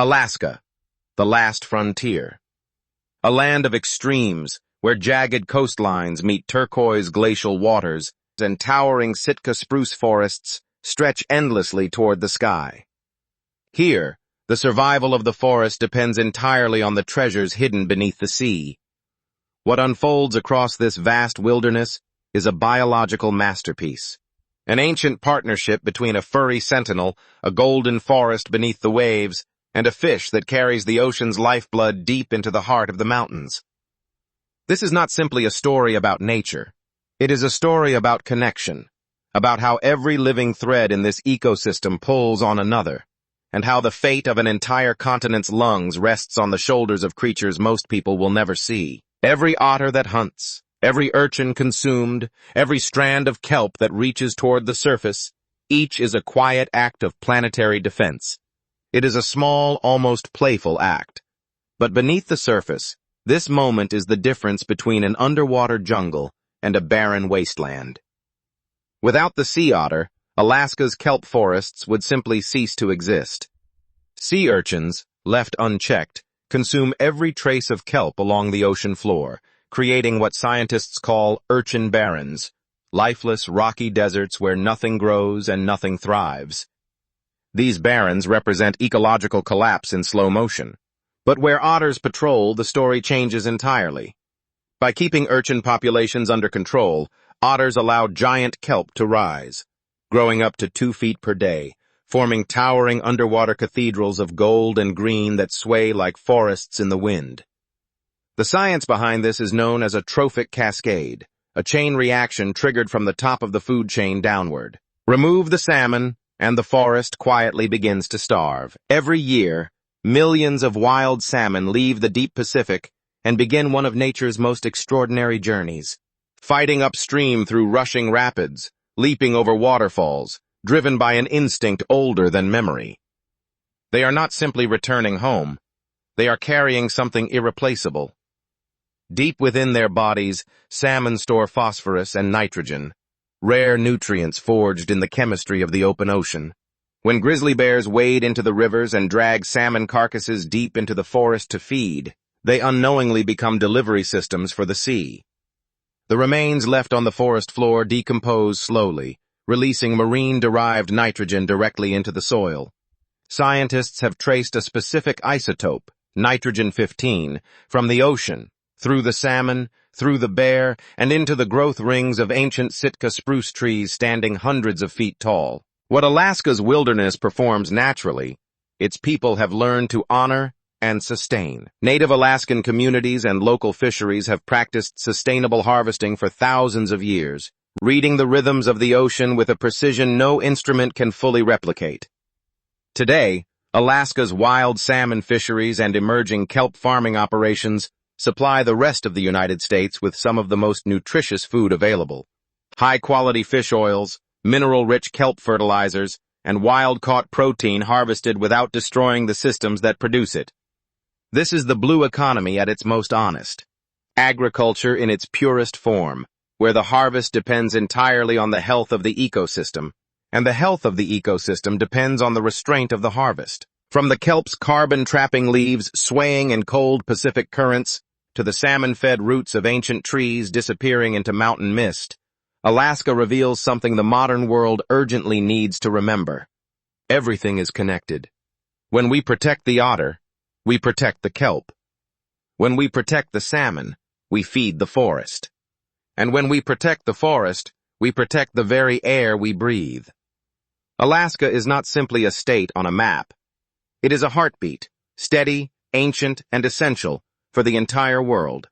Alaska, the last frontier. A land of extremes, where jagged coastlines meet turquoise glacial waters and towering Sitka spruce forests stretch endlessly toward the sky. Here, the survival of the forest depends entirely on the treasures hidden beneath the sea. What unfolds across this vast wilderness is a biological masterpiece. An ancient partnership between a furry sentinel, a golden forest beneath the waves, and a fish that carries the ocean's lifeblood deep into the heart of the mountains. This is not simply a story about nature. It is a story about connection, about how every living thread in this ecosystem pulls on another, and how the fate of an entire continent's lungs rests on the shoulders of creatures most people will never see. Every otter that hunts, every urchin consumed, every strand of kelp that reaches toward the surface, each is a quiet act of planetary defense. It is a small, almost playful act. But beneath the surface, this moment is the difference between an underwater jungle and a barren wasteland. Without the sea otter, Alaska's kelp forests would simply cease to exist. Sea urchins, left unchecked, consume every trace of kelp along the ocean floor, creating what scientists call urchin barrens, lifeless, rocky deserts where nothing grows and nothing thrives. These barrens represent ecological collapse in slow motion. But where otters patrol, the story changes entirely. By keeping urchin populations under control, otters allow giant kelp to rise, growing up to 2 feet per day, forming towering underwater cathedrals of gold and green that sway like forests in the wind. The science behind this is known as a trophic cascade, a chain reaction triggered from the top of the food chain downward. Remove the salmon, and the forest quietly begins to starve. Every year, millions of wild salmon leave the deep Pacific and begin one of nature's most extraordinary journeys, fighting upstream through rushing rapids, leaping over waterfalls, driven by an instinct older than memory. They are not simply returning home. They are carrying something irreplaceable. Deep within their bodies, salmon store phosphorus and nitrogen, rare nutrients forged in the chemistry of the open ocean. When grizzly bears wade into the rivers and drag salmon carcasses deep into the forest to feed, they unknowingly become delivery systems for the sea. The remains left on the forest floor decompose slowly, releasing marine-derived nitrogen directly into the soil. Scientists have traced a specific isotope, nitrogen-15, from the ocean, through the salmon, through the bear, and into the growth rings of ancient Sitka spruce trees standing hundreds of feet tall. What Alaska's wilderness performs naturally, its people have learned to honor and sustain. Native Alaskan communities and local fisheries have practiced sustainable harvesting for thousands of years, reading the rhythms of the ocean with a precision no instrument can fully replicate. Today, Alaska's wild salmon fisheries and emerging kelp farming operations supply the rest of the United States with some of the most nutritious food available. High-quality fish oils, mineral-rich kelp fertilizers, and wild-caught protein harvested without destroying the systems that produce it. This is the blue economy at its most honest. Agriculture in its purest form, where the harvest depends entirely on the health of the ecosystem, and the health of the ecosystem depends on the restraint of the harvest. From the kelp's carbon-trapping leaves swaying in cold Pacific currents, to the salmon-fed roots of ancient trees disappearing into mountain mist, Alaska reveals something the modern world urgently needs to remember. Everything is connected. When we protect the otter, we protect the kelp. When we protect the salmon, we feed the forest. And when we protect the forest, we protect the very air we breathe. Alaska is not simply a state on a map. It is a heartbeat, steady, ancient, and essential for the entire world.